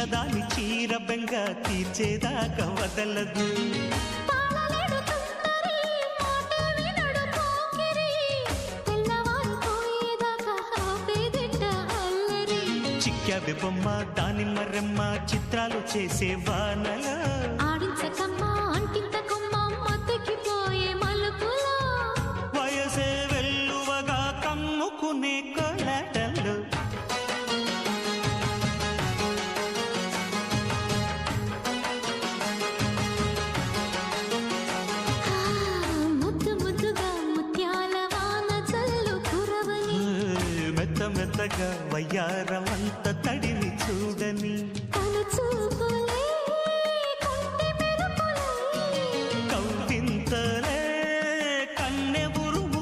చిన్నదాని చీర బెంగ తీర్చేదాకా వదలదు. చిక్కావి బొమ్మ దానిమ్మ రెమ్మ చిత్రాలు చేసే వానలా వయసే వెల్లువగా కమ్ముకునే కొలటలు. మెత్త మెత్తగా వయ్యారమంత తడి